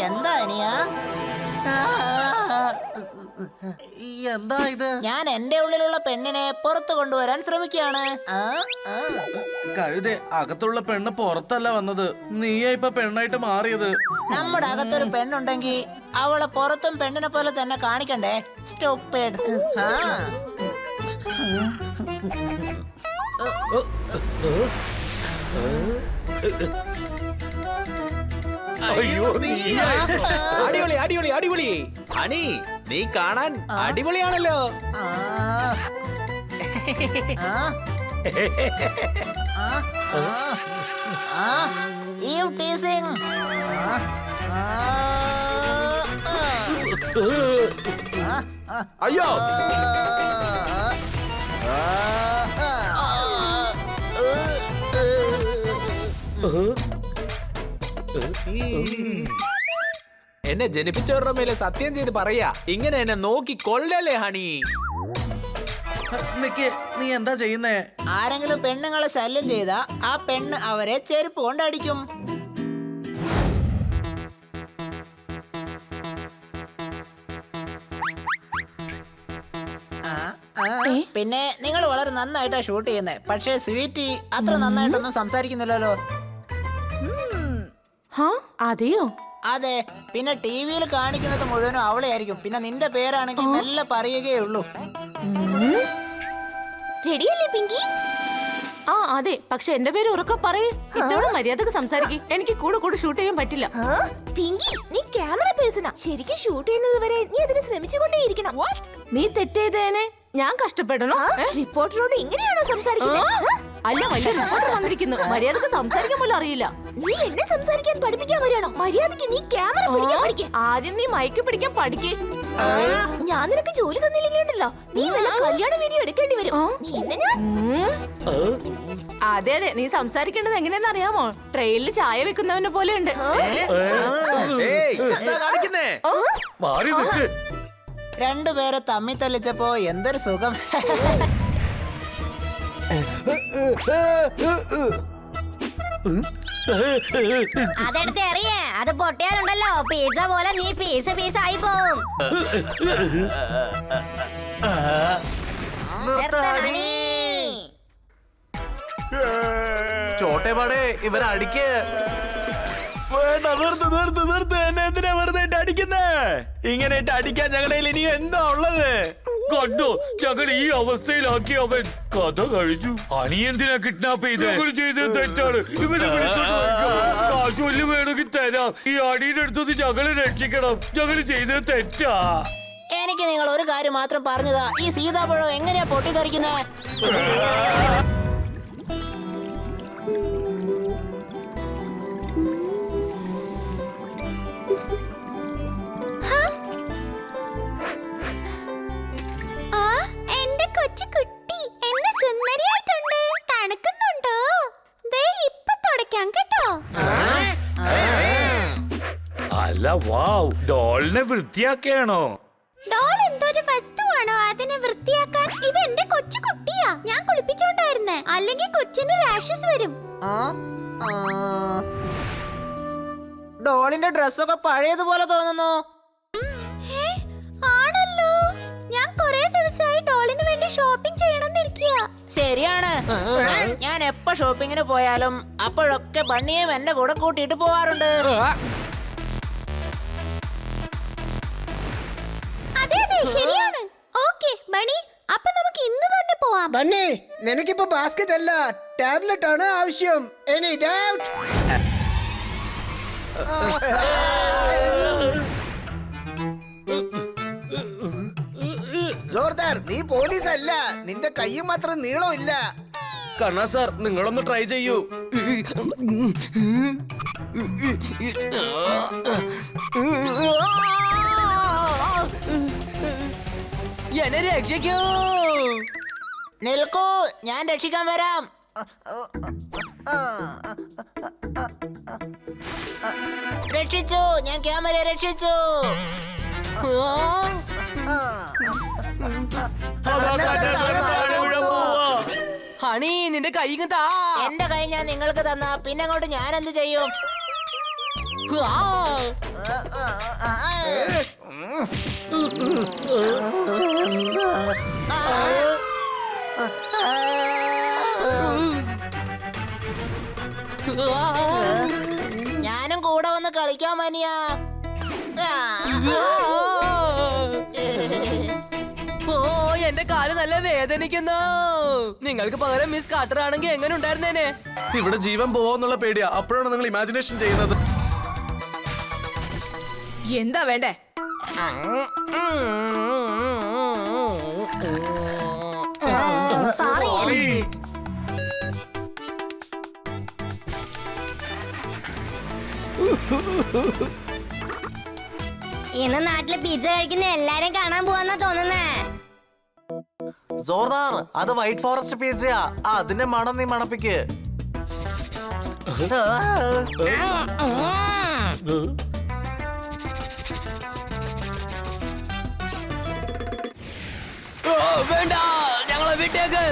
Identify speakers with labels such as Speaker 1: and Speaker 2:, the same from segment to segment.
Speaker 1: എന്താ അനിയാ?
Speaker 2: എന്താ ഇത്?
Speaker 1: ഞാൻ എന്റെ ഉള്ളിലുള്ള പെണ്ണിനെ പുറത്തു കൊണ്ടുവരാൻ ശ്രമിക്കുകയാണ്.
Speaker 2: കഴുതെ, അകത്തുള്ള പെണ്ണ് പുറത്തല്ല വന്നത്, നീയാ ഇപ്പൊ പെണ്ണായിട്ട് മാറിയത്.
Speaker 1: നമ്മുടെ അകത്തൊരു പെണ്ണുണ്ടെങ്കിൽ അവളെ പുറത്തും പെണ്ണിനെ പോലെ തന്നെ കാണിക്കണ്ടേ? Stupid.
Speaker 3: അയ്യോ, അടിപൊളി അടിപൊളി അടിപൊളി. ഹണി, നീ കാണാൻ അടിപൊളിയാണല്ലോ.
Speaker 1: You teasing.
Speaker 3: അയ്യോ, എന്നെ ജനിപ്പിച്ചവരുടെ മേലെ സത്യം ചെയ്ത് പറയാ, ഇങ്ങനെ എന്നെ നോക്കി കൊല്ലല്ലേ ഹണി.
Speaker 2: നിക്ക്, നീ എന്താ ചെയ്യുന്നേ?
Speaker 1: ആരെങ്കിലും പെണ്ണുങ്ങളെ ശല്യം ചെയ്താ ആ പെണ്ണ് അവരെ ചെരുപ്പ് കൊണ്ട് അടിക്കും. പിന്നെ നിങ്ങൾ വളരെ നന്നായിട്ടാ ഷൂട്ട് ചെയ്യുന്നത്. പക്ഷേ സ്വീറ്റി അത്ര നന്നായിട്ടൊന്നും സംസാരിക്കുന്നില്ലല്ലോ.
Speaker 4: അതെയോ?
Speaker 1: അതെ, പിന്നെ ടിവിയിൽ കാണിക്കുന്നത് മുഴുവനും അവളെ ആയിരിക്കും. പിന്നെ നിന്റെ പേരാണെങ്കിൽ മെല്ലെ പറയുകയേ ഉള്ളൂ.
Speaker 4: റെഡിയല്ലേ പിങ്കി? ആ അതെ, പക്ഷെ എന്റെ പേര് ഉറക്കെ പറയേ. ഇതോടെ മര്യാദക്ക് സംസാരിക്കും. എനിക്ക് കൂടെ കൂടെ ഷൂട്ട് ചെയ്യാൻ പറ്റില്ല.
Speaker 5: പിങ്കി, നീ ക്യാമറ പേഴ്സണാ. ശരിക്കും ഷൂട്ട് ചെയ്യുന്നത് വരെ നീ അതിന് ശ്രമിച്ചുകൊണ്ടേയിരിക്കണം.
Speaker 4: നീ തെറ്റെയ്തേനെ ഞാൻ കഷ്ടപ്പെടണോ?
Speaker 5: റിപ്പോർട്ടറോട് ഇങ്ങനെയാണോ സംസാരിക്കുന്നത്?
Speaker 4: അല്ല, വലിയ റിപ്പോർട്ടർ വന്നിരിക്കുന്നു. മര്യാദക്ക് സംസാരിക്കാൻ പോലും അറിയില്ല.
Speaker 5: നീ എന്നെ സംസാരിക്കാൻ പഠിപ്പിക്കാൻ വരികയാണോ? മര്യാദക്ക് നീ ക്യാമറ പിടിക്കാൻ പഠിക്ക്.
Speaker 4: ആദ്യം നീ മൈക്ക് പിടിക്കാൻ പഠിക്കേ.
Speaker 5: ഞാൻ നിനക്ക് ജോലി തന്നില്ലെങ്കിലുണ്ടല്ലോ, നീ വല്ല കല്യാണ വീഡിയോ എടുക്കേണ്ടി വരും.
Speaker 4: അതെ അതെ, നീ സംസാരിക്കേണ്ടത് എങ്ങനെയാന്ന് അറിയാമോ? ട്രെയിനിൽ ചായ വെക്കുന്നവനെ പോലെ ഉണ്ട്.
Speaker 1: രണ്ടുപേരെ തമ്മി തല്ലിച്ചപ്പോ എന്തൊരു സുഖം.
Speaker 6: അതെടുത്ത് അറിയേ, അത് പൊട്ടിയാലുണ്ടല്ലോ പിസ്സ പോലെ നീ പീസ് പീസ് ആയി പോവും.
Speaker 2: ചോട്ടേപാടേ, ഇവരടിക്ക്.
Speaker 3: വേണ്ട, നിർത്ത് നിർത്ത് നിർത്ത്. എന്നെ എന്തിനാ വെറുതെ അടിക്കുന്നേ? ഇങ്ങനെ അടിക്കാൻ ഞങ്ങളുടെ ഇനി എന്താ ഉള്ളത്?
Speaker 7: കണ്ടോ, ഞങ്ങൾ ഈ അവസ്ഥയിലാക്കി അവൻ. കഥ കഴിഞ്ഞു. അനി എന്തിനാ കിഡ്നാപ്പ് ചെയ്ത് തെറ്റാണ്. ഇവനെ കാശ് വല്ലതും വേണമെങ്കിൽ തരാം. ഈ അടിയുടെ അടുത്തത് ഞങ്ങളെ രക്ഷിക്കണം. ഞങ്ങൾ ചെയ്തത് തെറ്റാ.
Speaker 1: എനിക്ക് നിങ്ങൾ ഒരു കാര്യം മാത്രം പറഞ്ഞതാ, ഈ സീതാപ്പഴം എങ്ങനെയാ പൊട്ടിത്തെറിക്കുന്നേ?
Speaker 6: എന്റെ കൊച്ചു കുട്ടി എന്നെ സുന്ദരിയായിട്ടുണ്ട്. തണുക്കുന്നുണ്ടോ? ദേ ഇപ്പൊ തുടയ്ക്കാം കേട്ടോ.
Speaker 7: അല്ല, വാവ്, ഡോളിനെ വൃത്തിയാക്കിയാണോ?
Speaker 6: ഡോൾ എന്തൊരു വസ്തുവാണോ അതിനെ വൃത്തിയാക്കാൻ? ഇത് എന്റെ കൊച്ചു കുട്ടിയാ, ഞാൻ കുളിപ്പിച്ചോണ്ടായിരുന്നേ. അല്ലെങ്കിൽ കൊച്ചിന് റാഷസ് വരും.
Speaker 1: ഡോളിന്റെ ഡ്രസ്സൊക്കെ പഴയതുപോലെ തോന്നുന്നു.
Speaker 6: ആണല്ലോ, ഞാൻ കുറെ ദിവസമായി ഡോളിന് വേണ്ടി ഷോപ്പിംഗ് ചെയ്യണമെന്നിരിക്കുക.
Speaker 1: ശരിയാണ്, ഞാൻ എപ്പോ ഷോപ്പിങ്ങിന് പോയാലും അപ്പോഴൊക്കെ ബണ്ണിയും എന്റെ കൂടെ കൂട്ടിയിട്ട് പോവാറുണ്ട്.
Speaker 6: അതെ അതെ, ശരിയാണ്. ഓക്കെ ബണി, അപ്പൊ നമുക്ക് ഇന്ന് തന്നെ പോവാം.
Speaker 8: ബണ്ണി, നിനക്കിപ്പോ ബാസ്കറ്റ് അല്ല ടാബ്ലറ്റ് ആണ് ആവശ്യം. Any doubt? ജോർദാർ, നീ പോലീസ് അല്ല. നിന്റെ കയ്യും മാത്രം നീളമില്ല.
Speaker 2: കണ്ണാ സാർ, നിങ്ങളൊന്ന് ട്രൈ ചെയ്യൂ.
Speaker 4: എന്നെ രക്ഷിക്കൂ.
Speaker 1: നിൽക്കൂ, ഞാൻ രക്ഷിക്കാൻ വരാം. രക്ഷിച്ചു, ഞാൻ ക്യാമറ രക്ഷിച്ചു.
Speaker 4: ഹണി, നിന്റെ കൈ താ.
Speaker 1: എന്റെ കൈ ഞാൻ നിങ്ങൾക്ക് തന്ന പിന്നെ അങ്ങോട്ട് ഞാൻ എന്ത് ചെയ്യും? ഞാനും കൂടെ വന്ന് കളിക്കാൻ മനിയ.
Speaker 9: ഓ എന്റെ കാല് നല്ല വേദനിക്കുന്നു. നിങ്ങൾക്ക് പകരം മിസ് കാട്ടർ ആണെങ്കിൽ എങ്ങനെ ഉണ്ടായിരുന്നേനെ?
Speaker 2: ഇവിടെ ജീവൻ പോവാന്നുള്ള പേടിയാ. അപ്പോഴാണ് നിങ്ങൾ ഇമാജിനേഷൻ ചെയ്യുന്നത്.
Speaker 5: എന്താ വേണ്ടേ?
Speaker 6: ഇന്ന് നാട്ടില് പിസ്സ കഴിക്കുന്ന എല്ലാരും കാണാൻ പോവാന്നാ തോന്നുന്നേ.
Speaker 10: ജോർദാർ, അത് വൈറ്റ് ഫോറസ്റ്റ് പിസ്സയാ. അതിന്റെ മണം നീ മണപ്പിക്ക്.
Speaker 9: വേണ്ട, ഞങ്ങളെ വിട്ടേക്ക്.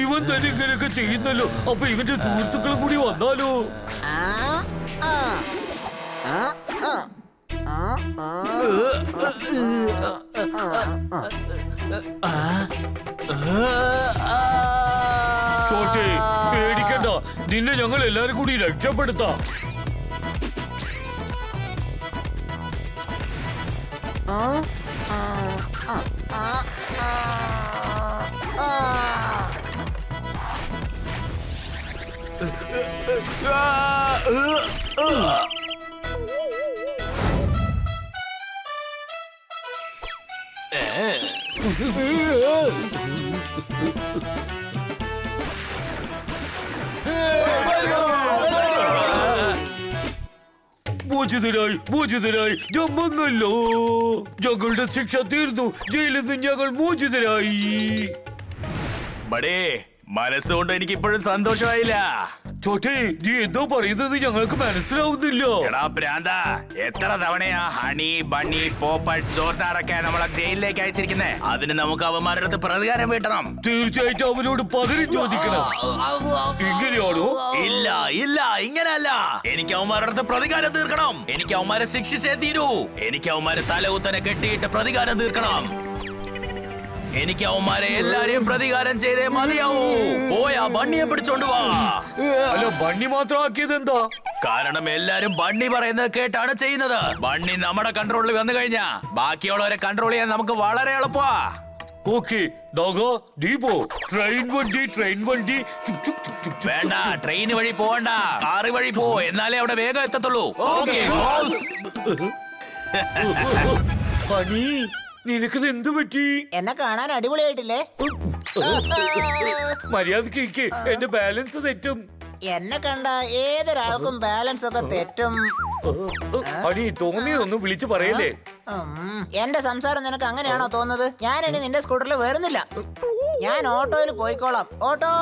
Speaker 7: ഇവൻ തന്നെ ഇങ്ങനെയൊക്കെ ചെയ്യുന്നല്ലോ. അപ്പൊ ഇവന്റെ സുഹൃത്തുക്കളും കൂടി വന്നാലോ? ചോട്ടെ, പേടിക്കണ്ട. നിന്നെ ഞങ്ങൾ എല്ലാരും കൂടി രക്ഷപ്പെടുത്താം. മോചിതരായി ഞാൻ വന്നല്ലോ. ഞങ്ങളുടെ ശിക്ഷ തീർന്നു. ജയിലിൽ നിന്ന് ഞങ്ങൾ മോചിതരായി.
Speaker 3: ബടേ, മനസ്സുകൊണ്ട് എനിക്ക് ഇപ്പോഴും സന്തോഷമായില്ല.
Speaker 7: ചോട്ടെ, നീ എന്തോ പറയുന്നത് ഞങ്ങൾക്ക് മനസ്സിലാവുന്നില്ല.
Speaker 3: എടാ പ്രാന്ത, എത്ര തവണയാ ഹണി, ബണ്ണി, പോപ്പട്ട്, ജോർദാറൊക്കെ നമ്മളെ ജയിലിലേക്ക് അയച്ചിരിക്കുന്നേ. അതിന് നമുക്ക് അവന്മാരുടെ അടുത്ത് പ്രതികാരം വീട്ടണം.
Speaker 7: തീർച്ചയായിട്ടും അവരോട് പകരം ചോദിക്കണം. ഇങ്ങനെയാണോ?
Speaker 3: ഇല്ല ഇല്ല, ഇങ്ങനല്ല. എനിക്ക് അവന്മാരുടെ അടുത്ത് പ്രതികാരം തീർക്കണം. എനിക്ക് അവന്മാരെ ശിക്ഷിച്ചേ തീരൂ. എനിക്ക് അവന്മാരെ തലകുത്തനെ കെട്ടിയിട്ട് പ്രതികാരം തീർക്കണം. എനിക്ക് അവന്മാരെ എല്ലാരെയും പ്രതികാരം ചെയ്തേ മതിയാവൂ. പോയാ ബണ്ണിയെ പിടിച്ചോണ്ട് വാ.
Speaker 7: അല്ല, ബണ്ണി മാത്രം ആക്കിയത് എന്താ?
Speaker 3: കാരണം എല്ലാരും ബണ്ണി പറയുന്നത് കേട്ടാണ് ചെയ്യുന്നത്. ബണ്ണി നമ്മുടെ കൺട്രോളിൽ വന്നു കഴിഞ്ഞാ ബാക്കിയുള്ളവരെ കൺട്രോൾ ചെയ്യാൻ നമുക്ക് വളരെ എളുപ്പമാ.
Speaker 7: ഓക്കെ, ട്രെയിൻ വണ്ടി.
Speaker 3: വേണ്ട, ട്രെയിൻ വഴി പോവണ്ട, കാറ് വഴി പോ. എന്നാലേ അവിടെ വേഗം എത്തത്തുള്ളൂ. ഓക്കെ.
Speaker 7: ഹണി, നിനക്കത് എന്ത് പറ്റി?
Speaker 1: എന്നെ കാണാൻ അടിപൊളിയായിട്ടില്ലേ?
Speaker 7: മര്യാദക്ക് ഇരിക്ക്, എന്റെ ബാലൻസ് തെറ്റും.
Speaker 1: എന്നെ കണ്ട ഏതൊരാൾക്കും ബാലൻസ് ഒക്കെ തെറ്റും.
Speaker 7: ഹണി, തോന്നിയതൊന്നും വിളിച്ചു പറയല്ലേ.
Speaker 1: എന്റെ സംസാരം നിനക്ക് അങ്ങനെയാണോ തോന്നുന്നത്? ഞാൻ ഇനി നിന്റെ സ്കൂട്ടറിൽ വരുന്നില്ല. ഞാൻ ഓട്ടോയിൽ പോയിക്കോളാം. ഓട്ടോ.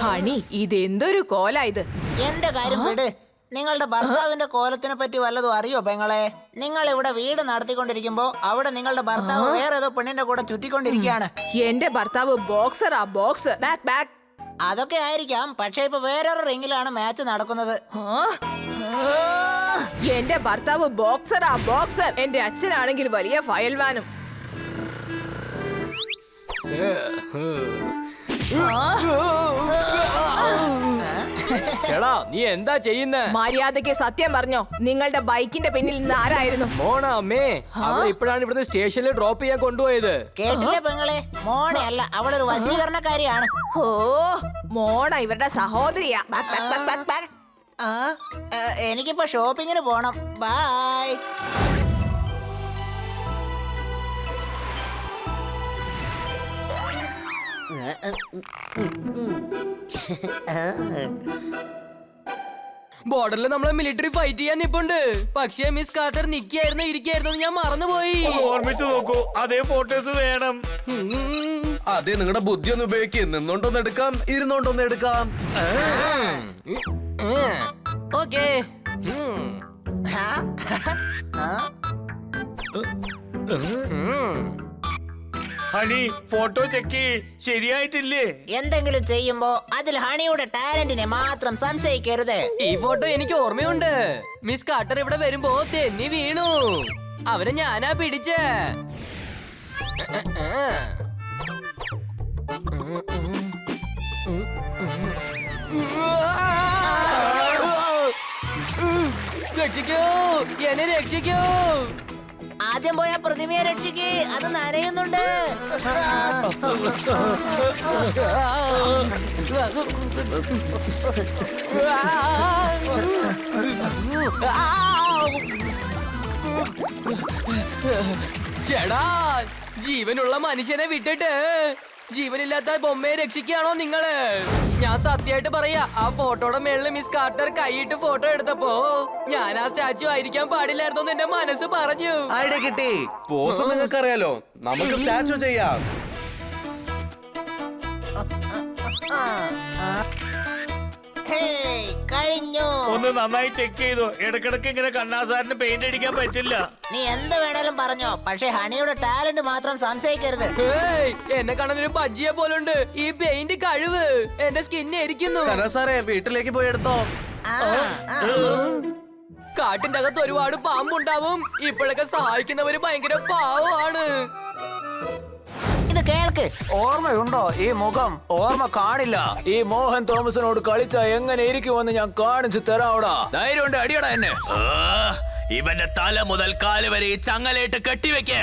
Speaker 5: ഹണി, ഇതെന്തൊരു കോലാ ഇത്?
Speaker 1: എന്റെ കാര്യം വിട്. നിങ്ങളുടെ ഭർത്താവിന്റെ കോലത്തിനെ പറ്റി വല്ലതും അറിയോ പെങ്ങളെ? നിങ്ങൾ ഇവിടെ വീട് നടത്തിക്കൊണ്ടിരിക്കുമ്പോ അവിടെ നിങ്ങളുടെ ഭർത്താവ് വേറെ ഏതോ പെണ്ണിന്റെ കൂടെ ചുറ്റിക്കൊണ്ടിരിക്കുകയാണ്.
Speaker 5: എന്റെ ഭർത്താവ് ബോക്സറാ, ബോക്സ്. Back back.
Speaker 1: അതൊക്കെ ആയിരിക്കാം, പക്ഷെ ഇപ്പൊ വേറൊരു റിംഗിലാണ് മാച്ച് നടക്കുന്നത്.
Speaker 5: എന്റെ ഭർത്താവ് ബോക്സറാ, ബോക്സർ. എന്റെ അച്ഛനാണെങ്കിൽ വലിയ ഫയൽവാനും.
Speaker 9: എടാ, നീ എന്താ ചെയ്യുന്നേ?
Speaker 5: മര്യാദയ്ക്ക് സത്യം പറഞ്ഞോ, നിങ്ങളുടെ ബൈക്കിന്റെ പിന്നിൽ നിന്ന് ആരായിരുന്നു?
Speaker 9: മോണ അമ്മേ, അവളെ ഇപ്പോഴാണ് ഇവിടുന്ന് സ്റ്റേഷനിൽ ഡ്രോപ്പ് ചെയ്യാൻ കൊണ്ടുപോയത്.
Speaker 1: കേട്ടില്ലേ പെങ്ങളെ? മോണെ അല്ല, അവളൊരു വശീകരണക്കാരിയാണ്.
Speaker 5: ഓ, മോണ ഇവരുടെ സഹോദരിയാ. Back, back, back, back, back.
Speaker 1: എനിക്കിപ്പോ ഷോപ്പിങ്ങിന് പോണം. ബൈ.
Speaker 9: ബോർഡറിൽ നമ്മളെ മിലിറ്ററി ഫൈറ്റ് ചെയ്യാൻ നിപ്പുണ്ട്. പക്ഷേ മിസ് കാർട്ടർ നിക്കായിരുന്നു ഇരിക്കായിരുന്നു ഞാൻ മറന്നുപോയി.
Speaker 7: ഓർമ്മിച്ചു നോക്കൂ, അതേ ഫോട്ടോസ് വേണം.
Speaker 2: അതെ, നിങ്ങളുടെ ബുദ്ധി ഒന്ന് ഉപയോഗിക്കും. നിന്നോണ്ടൊന്ന് എടുക്കാം, ഇരുന്നോണ്ടൊന്ന് എടുക്കാം.
Speaker 9: ഓക്കേ.
Speaker 7: ഹണി, ഫോട്ടോ ചെക്ക് ശരിയായിട്ടില്ലേ?
Speaker 1: എന്തെങ്കിലും ചെയ്യുമ്പോ അതിൽ ഹണിയുടെ ടാലന്റിനെ മാത്രം സംശയിക്കരുത്.
Speaker 9: ഈ ഫോട്ടോ എനിക്ക് ഓർമ്മയുണ്ട്. മിസ് കാർട്ടർ ഇവിടെ വരുമ്പോ തെന്നി വീണു. അവനെ ഞാനാ പിടിച്ചേ. രക്ഷിക്കൂ, എന്നെ രക്ഷിക്കൂ.
Speaker 1: ആദ്യം പോയ പ്രതിമയെ രക്ഷിക്ക്, അത് നനയുന്നുണ്ട്.
Speaker 9: ചേടാ, ജീവനുള്ള മനുഷ്യനെ വിട്ടിട്ട് ജീവനില്ലാത്ത ബൊമ്മയെ രക്ഷിക്കുകയാണോ നിങ്ങള്? ഞാൻ സത്യമായിട്ട് പറയാ, ആ ഫോട്ടോയുടെ മേളില് മിസ് കാർട്ടർ കൈയിട്ട് ഫോട്ടോ എടുത്തപ്പോ ഞാൻ ആ സ്റ്റാച്ചു ആയിരിക്കാൻ പാടില്ലായിരുന്നു എന്റെ മനസ്സ് പറഞ്ഞു.
Speaker 2: ഐഡിയ കിട്ടി. പോസ് നിങ്ങൾക്ക് അറിയാലോ, നമുക്ക് സ്റ്റാച്ചു ചെയ്യാം.
Speaker 1: ഹേയ്, കഴിഞ്ഞു.
Speaker 7: ഒന്ന് നന്നായി ചെക്ക് ചെയ്തു. ഇടക്കിടക്ക് ഇങ്ങനെ കണ്ണാസാറിന് പെയിന്റ് അടിക്കാൻ പറ്റില്ല.
Speaker 1: നീ എന്ത് വേണേലും പറഞ്ഞോ, പക്ഷെ ഹണിയുടെ ടാലന്റ് മാത്രം സംശയിക്കരുത്.
Speaker 9: ഏയ്, എന്നെ കാണാൻ ഒരു ബജ്ജിയെ പോലുണ്ട്. ഈ പെയിന്റ് കഴിവ് എന്റെ സ്കിന്നെ എരിക്കുന്നു.
Speaker 2: സാറേ, വീട്ടിലേക്ക് പോയി എടുത്തോ.
Speaker 9: കാട്ടിന്റെ അകത്ത് ഒരുപാട് പാമ്പുണ്ടാവും. ഇപ്പോഴൊക്കെ സഹായിക്കുന്നവര് ഭയങ്കര പാവമാണ്.
Speaker 1: ഇത് കേൾക്ക്.
Speaker 11: ഓർമ്മയുണ്ടോ ഈ മുഖം? ഓർമ്മ കാണില്ല. ഈ മോഹൻ തോമസിനോട് കളിച്ച എങ്ങനെ ഇരിക്കുമെന്ന് ഞാൻ കാണിച്ചു തരാവടാ. ധൈര്യമുണ്ട്, അടിയടാ എന്നെ.
Speaker 3: ഇവന്റെ തല മുതൽ കാല് വരെ ഈ ചങ്ങലയിട്ട് കെട്ടിവെക്ക്.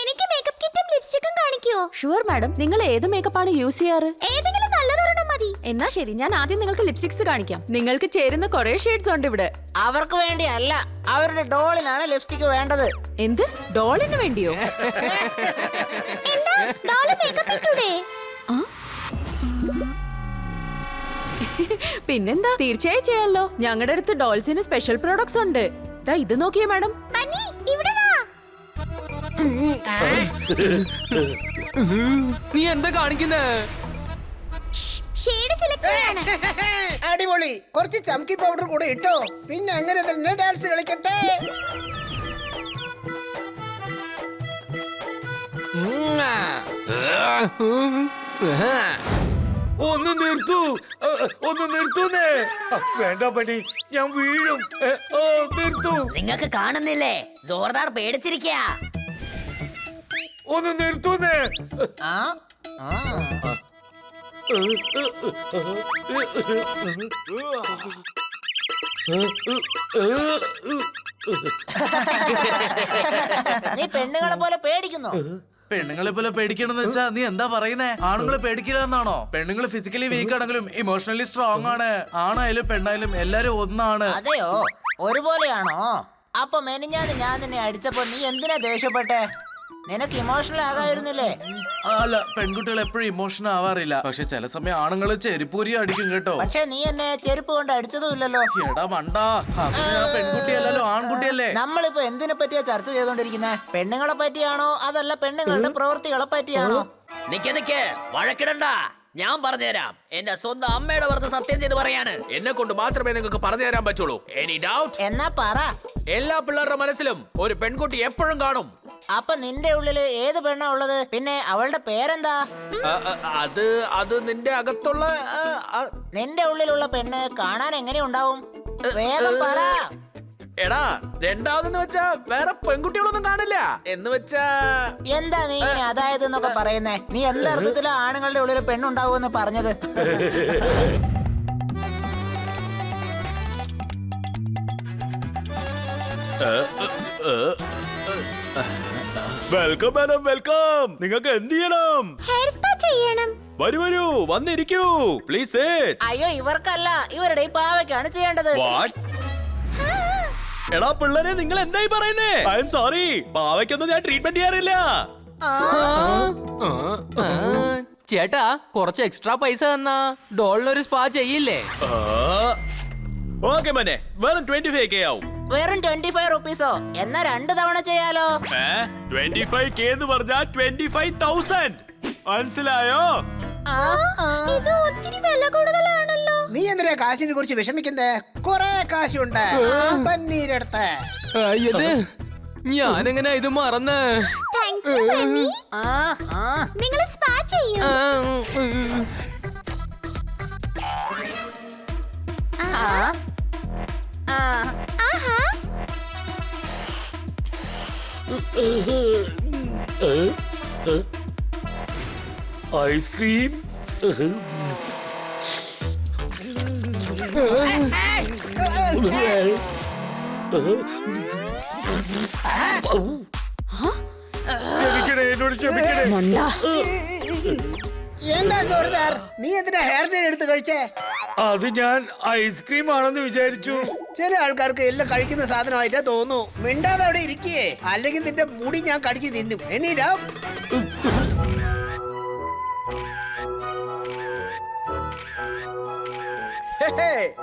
Speaker 6: എനിക്ക് മേക്കപ്പ് കിറ്റും ലിപ്സ്റ്റിക്കും കാണിക്കോ?
Speaker 4: Sure madam. നിങ്ങൾ ഏത് മേക്കപ്പ് ആണ് യൂസ് ചെയ്യാറ്?
Speaker 6: ഏതെങ്കിലും നല്ലതൊരെണ്ണം മതി.
Speaker 4: എന്നാ ശരി, ഞാൻ ആദ്യം നിങ്ങൾക്ക് ലിപ്സ്റ്റിക്സ് കാണിക്കാം. നിങ്ങൾക്ക് ചേരുന്ന കുറെ ഷെയ്ഡ്സ് ഉണ്ട് ഇവിടെ.
Speaker 1: അവർക്ക് വേണ്ടിയല്ല, അവരുടെ ഡോളിനാണ് ലിപ്സ്റ്റിക് വേണ്ടത്.
Speaker 4: എന്ത്? ഡോളിന് വേണ്ടിയോ?
Speaker 6: എന്താ ഡോള് മേക്കപ്പ് ഇട്ടൂടെ?
Speaker 4: പിന്നെന്താ, തീർച്ചയായും ചെയ്യാലോ. ഞങ്ങളുടെ അടുത്ത് ഡോൾസിന് സ്പെഷ്യൽ പ്രോഡക്ട്സ് ഉണ്ട്. ദാ ഇത് നോക്കിയേ മാഡം.
Speaker 6: ബന്നി, ഇവിടെ വാ.
Speaker 9: നീ എന്താ കാണിക്കുന്നേ?
Speaker 6: ഷേഡ് സെലക്ട് ചെയ്യാണ്.
Speaker 8: അടിപൊളി. കുറച്ച് ചംക്കി പൗഡർ കൂടെ ഇട്ടോ, പിന്നെ അങ്ങനെ തന്നെ ഡാൻസ് കളിക്കട്ടെ.
Speaker 7: ഒന്ന് നിർത്തൂ, ഒന്ന് നിർത്തൂന്നേ. വേണ്ട പണി, ഞാൻ വീഴും. നിർത്തൂ.
Speaker 12: നിങ്ങൾക്ക് കാണുന്നില്ലേ, ജോർദാർ പേടിച്ചിരിക്കാ.
Speaker 7: ഒന്ന് നിർത്തൂന്നേ.
Speaker 1: നീ പെണ്ണുങ്ങളെ പോലെ പേടിക്കുന്നു.
Speaker 2: പെണ്ണുങ്ങളെ പോലെ പേടിക്കണമെന്ന് വെച്ചാ നീ എന്താ പറയുന്നേ? ആണുങ്ങളെ പേടിക്കില്ല എന്നാണോ? പെണ്ണുങ്ങൾ ഫിസിക്കലി വീക്ക് ആണെങ്കിലും ഇമോഷണലി സ്ട്രോങ് ആണ്. ആണായാലും പെണ്ണായാലും എല്ലാരും ഒന്നാണ്.
Speaker 1: അതെയോ? ഒരുപോലെയാണോ? അപ്പൊ മെനിഞ്ഞാന്ന് ഞാൻ നിന്നെ അടിച്ചപ്പോ നീ എന്തിനാ ദേഷ്യപ്പെട്ടെ? നിനക്ക് ഇമോഷണൽ ആകായിരുന്നില്ലേ?
Speaker 2: അല്ല, പെൺകുട്ടികൾ എപ്പോഴും ഇമോഷണൽ ആവാറില്ല. പക്ഷെ ചില സമയം ആണുങ്ങള് ചെരുപ്പൂരി അടിക്കും കേട്ടോ.
Speaker 1: പക്ഷെ നീ എന്നെ ചെരുപ്പ് കൊണ്ട് അടിച്ചതും ഇല്ലല്ലോ.
Speaker 2: എടാ മണ്ടാ, പെൺകുട്ടിയല്ലോ, ആൺകുട്ടിയല്ലേ.
Speaker 1: നമ്മളിപ്പോ എന്തിനെ പറ്റിയാ ചർച്ച ചെയ്തോണ്ടിരിക്കുന്നേ? പെണ്ണുങ്ങളെ പറ്റിയാണോ അതല്ല പെണ്ണുങ്ങളുടെ പ്രവൃത്തികളെ പറ്റിയാണോ?
Speaker 12: നിക്ക് വഴക്കിടണ്ട. ഞാൻ പറഞ്ഞുതരാം. എന്റെ സ്വന്തം അമ്മയുടെ പുറത്ത് സത്യം ചെയ്ത് പറയാണ്.
Speaker 3: എന്നെ കൊണ്ട് മാത്രമേ നിങ്ങൾക്ക് പറഞ്ഞു തരാൻ പറ്റുള്ളൂ. Any doubt?
Speaker 1: എന്നാ പറ.
Speaker 3: എല്ലാ പിള്ളേരുടെ മനസ്സിലും ഒരു പെൺകുട്ടി എപ്പോഴും കാണും.
Speaker 1: അപ്പൊ നിന്റെ ഉള്ളില് ഏത് പെണ്ണാ ഉള്ളത്? പിന്നെ അവളുടെ പേരെന്താ?
Speaker 3: അത് നിന്റെ അകത്തുള്ള
Speaker 1: നിന്റെ ഉള്ളിലുള്ള പെണ്ണ് കാണാൻ എങ്ങനെ ഉണ്ടാവും? വേഗം പറ.
Speaker 3: എടാ, രണ്ടാമതെന്ന് വെച്ചാ വേറെ പെൺകുട്ടികളൊന്നും കാണില്ല എന്ന് വെച്ചാ.
Speaker 1: എന്താ നീ അതായത് എന്നൊക്കെ പറയുന്നേ? നീ എന്തർത്ഥത്തിലാ ആണുങ്ങളുടെ ഉള്ളിൽ പെണ്ണുണ്ടാവുമെന്ന് പറഞ്ഞത്?
Speaker 3: Welcome madam, welcome. നിങ്ങൾക്ക് എന്ത് ചെയ്യണം?
Speaker 6: ഹെയർ സ്പാ ചെയ്യണം.
Speaker 3: വരൂ വരൂ, വന്നിരിക്കൂ. പ്ലീസ്.
Speaker 1: അയ്യോ, ഇവർക്കല്ല, ഇവരുടെ ഈ പാവയ്ക്കാണ് ചെയ്യേണ്ടത്.
Speaker 3: എടാ പിള്ളേരെ, നിങ്ങൾ എന്തായി പറയുന്നേ? ഐ എം സോറി, പാവയ്ക്കൊന്നും ഞാൻ ട്രീറ്റ്മെന്റ് ചെയ്യാറില്ല.
Speaker 9: ചേട്ടാ, കുറച്ച് എക്സ്ട്രാ പൈസ തന്നാ ഡോളിനൊരു സ്പാ ചെയ്യില്ലേ?
Speaker 3: ഓക്കെ മോനെ, വെറും 25K ആവും.
Speaker 1: വെറും 25 റുപ്പീസോ? എന്നാ 2 തവണ ചെയ്യാലോ?
Speaker 3: 25K എന്ന് പറഞ്ഞാൽ 25,000. മനസ്സിലായോ?
Speaker 6: ഇത് ഒത്തിരി വില കൂടുതലാണല്ലോ.
Speaker 8: നീ എന്തിനാ കാശിനെ കുറിച്ച് വിഷമിക്കുന്നേ? കൊറേ കാശുണ്ട് പന്നീരെടുത്ത്.
Speaker 9: ഞാനെങ്ങനെ ഇത് മറന്ന്?
Speaker 6: Thank you bunny. നിങ്ങൾ സ്പാ ചെയ്യൂ. ആഹാ.
Speaker 7: ഐസ്ക്രീം. ക്ഷമിക്കണേ, എന്നോട് ക്ഷമിക്കണേ.
Speaker 8: എന്താ സോർദാർ, നീ എന്തിനാ ഹെയർ ഡേ എടുത്ത് കഴിച്ചേ?
Speaker 7: അത് ഞാൻ ഐസ്ക്രീം ആണെന്ന് വിചാരിച്ചു.
Speaker 8: ചില ആൾക്കാർക്ക് എല്ലാം കഴിക്കുന്ന സാധനമായിട്ടാ തോന്നുന്നു. മിണ്ടാതെ അവിടെ ഇരിക്കേ, അല്ലെങ്കിൽ നിന്റെ മുടി ഞാൻ കടിച്ചു തിന്നും. എണ്ണീരാ.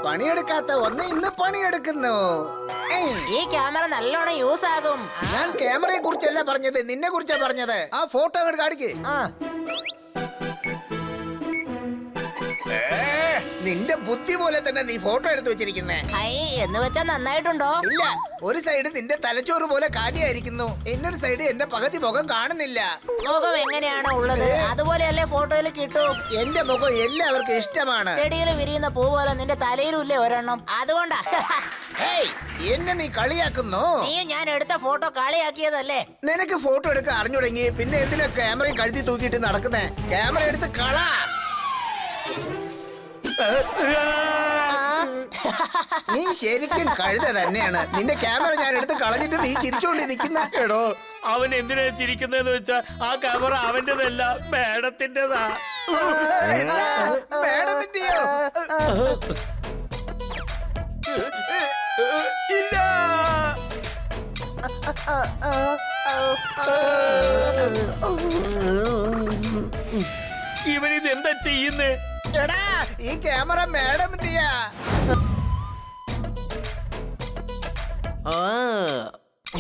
Speaker 8: പണിയെടുക്കാത്ത ഒന്ന് ഇന്ന് പണിയെടുക്കുന്നു.
Speaker 1: ഈ ക്യാമറ നല്ലോണം യൂസ് ആകും.
Speaker 8: ഞാൻ ക്യാമറയെ കുറിച്ചല്ല പറഞ്ഞത്, നിന്നെ കുറിച്ചാ പറഞ്ഞത്. ആ ഫോട്ടോ അങ്ങോട്ട് കാണിക്കേ. നിന്റെ ബുദ്ധി പോലെ തന്നെ നീ ഫോട്ടോ എടുത്തു വെച്ചിരിക്കുന്നേ.
Speaker 1: എന്ന് വെച്ചാ നന്നായിട്ടുണ്ടോ?
Speaker 8: ഇല്ല, ഒരു സൈഡ് നിന്റെ തലച്ചോറ് പോലെ കാലിയായിരിക്കുന്നു, എന്നൊരു സൈഡ് എന്റെ പകുതി മുഖം കാണുന്നില്ല.
Speaker 1: മുഖം എങ്ങനെയാണ് ഉള്ളത് അതുപോലെയല്ലേ ഫോട്ടോയിൽ കിട്ടൂ.
Speaker 8: എന്റെ മുഖം എല്ലാവർക്കും ഇഷ്ടമാണ്.
Speaker 1: ചെടിയിൽ വിരിയുന്ന പൂ പോലെ നിന്റെ തലയിലുമില്ലേ ഒരെണ്ണം, അതുകൊണ്ടാ.
Speaker 8: എന്നെ നീ കളിയാക്കുന്നു.
Speaker 1: നീ ഞാൻ എടുത്ത ഫോട്ടോ കളിയാക്കിയതല്ലേ?
Speaker 8: നിനക്ക് ഫോട്ടോ എടുക്കാൻ അറിഞ്ഞുടങ്ങി, പിന്നെ എന്തിനാ ക്യാമറയും കഴുത്തി തൂക്കിയിട്ട് നടക്കുന്നേ? ക്യാമറ എടുത്ത് കള. നീ ശരിക്കും കഴുത തന്നെയാണ്. നിന്റെ ക്യാമറ ഞാൻ എടുത്ത് കളഞ്ഞിട്ട് നീ ചിരിച്ചോണ്ട് നിൽക്കുന്ന.
Speaker 7: എടോ, അവൻ എന്തിനാ ചിരിക്കുന്നതെന്ന് വെച്ചാ ആ ക്യാമറ അവന്റേതല്ല, മാഡത്തിന്റേതാ.
Speaker 8: മാഡത്തിന്റെയോ? ഇല്ല.
Speaker 7: ഇവൻ ഇത് എന്താ ചെയ്യുന്നേ?
Speaker 8: എടാ, ഈ ക്യാമറ മാഡമിന്റെയാ.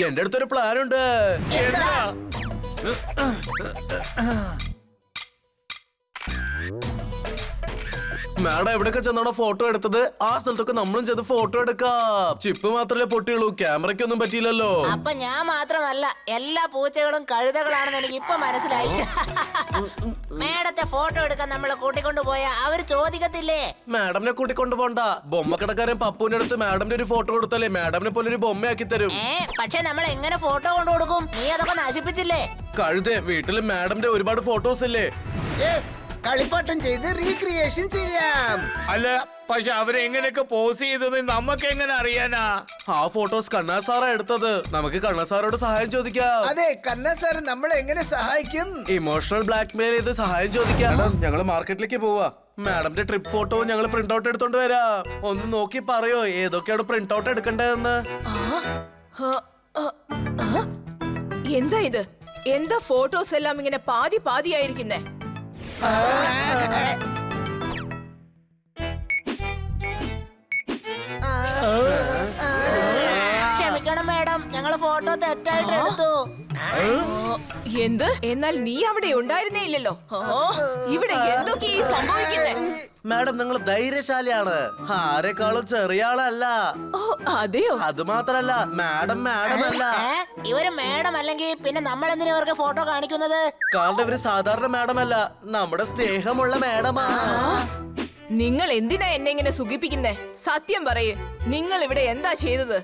Speaker 2: എന്റെ അടുത്തൊരു പ്ലാൻ ഉണ്ട്. മാഡം എവിടെയൊക്കെ ചെന്നാണോ ഫോട്ടോ എടുത്തത് ആ സ്ഥലത്തൊക്കെ നമ്മളും ചെന്ന് ഫോട്ടോ എടുക്കാം. ചിപ്പ് മാത്രമല്ലേ പൊട്ടിയുള്ളൂ, ക്യാമറയ്ക്കൊന്നും പറ്റിയില്ലല്ലോ.
Speaker 1: അപ്പൊ ഞാൻ മാത്രമല്ല, എല്ലാ പൂച്ചകളും കഴുതകളാണെന്ന് എനിക്ക് ഇപ്പൊ മനസ്സിലായി. മേഡത്തെ ഫോട്ടോ എടുക്കാൻ നമ്മളെ കൂട്ടിക്കൊണ്ടു പോയാ അവര് ചോദിക്കത്തില്ലേ?
Speaker 2: മാഡമിനെ കൂട്ടിക്കൊണ്ടു പോണ്ട. ബൊമ്മക്കടക്കാരൻ പപ്പുവിന്റെ അടുത്ത് മാഡമിന്റെ ഒരു ഫോട്ടോ കൊടുത്താലേ മാഡമിനെ പോലെ ഒരു ബൊമ്മയാക്കി തരും.
Speaker 1: പക്ഷെ നമ്മൾ എങ്ങനെ ഫോട്ടോ കൊണ്ടു കൊടുക്കും? നീ അതൊക്കെ നശിപ്പിച്ചില്ലേ?
Speaker 2: കഴുതേ, വീട്ടില് മാഡമിന്റെ ഒരുപാട് ഫോട്ടോസ് ഇല്ലേ?
Speaker 8: കളിപ്പാട്ടം ചെയ്ത് റീക്രിയേഷൻ ചെയ്യാം.
Speaker 7: അല്ല, പക്ഷെ അവരെ എങ്ങനെയൊക്കെ പോസ് ചെയ്തത് നമുക്ക് എങ്ങനെ അറിയാനാ?
Speaker 2: ആ ഫോട്ടോസ് കണ്ണാ സാറാ എടുത്തത്. നമുക്ക് കണ്ണാ സാറോട് സഹായം ചോദിക്കാം.
Speaker 8: അതെ, കണ്ണ സാർ നമ്മളെ എങ്ങനെ സഹായിക്കും?
Speaker 2: ഇമോഷണൽ ബ്ലാക്ക്മെയിൽ ചെയ്ത് സഹായം ചോദിക്കാം. ഞങ്ങള് മാർക്കറ്റിലേക്ക് പോവാ. മാഡമിന്റെ ട്രിപ്പ് ഫോട്ടോ ഞങ്ങൾ പ്രിന്റ് ഔട്ട് എടുത്തോണ്ട് വരാം. ഒന്ന് നോക്കി പറയോ ഏതൊക്കെയാണ് പ്രിന്റ് ഔട്ട് എടുക്കേണ്ടതെന്ന്?
Speaker 13: എന്താ ഇത്? എന്താ ഫോട്ടോസ് എല്ലാം ഇങ്ങനെ പാതി പാതിയായിരിക്കുന്നേ?
Speaker 1: ക്ഷമിക്കണം മാഡം, ഞങ്ങൾ ഫോട്ടോ തെറ്റായിട്ട് എടുത്തു.
Speaker 13: എന്ത്? എന്നാൽ നീ അവിടെ ഉണ്ടായിരുന്നേ ഇല്ലല്ലോ. ഇവിടെ എന്തൊക്കെയാ സംഭവിക്കുന്നേ?
Speaker 2: മാഡം നിങ്ങൾ ധൈര്യശാലിയാണ്, ആരെക്കാളും ചെറിയ ആളല്ല.
Speaker 13: ഓ അതെയോ?
Speaker 2: അത് മാത്രല്ല മാഡം അല്ല.
Speaker 1: ഇവര് മേഡം അല്ലെങ്കിൽ പിന്നെ നമ്മൾ എന്തിനാ ഇവർക്ക് ഫോട്ടോ കാണിക്കുന്നത്?
Speaker 2: കാരണം ഇവര് സാധാരണ മാഡം അല്ല, നമ്മുടെ സ്നേഹമുള്ള മാഡമാ.
Speaker 13: നിങ്ങൾ എന്തിനാ എന്നെ ഇങ്ങനെ സുഖിപ്പിക്കുന്നേ? സത്യം പറയേ, നിങ്ങൾ ഇവിടെ എന്താ ചെയ്തത്?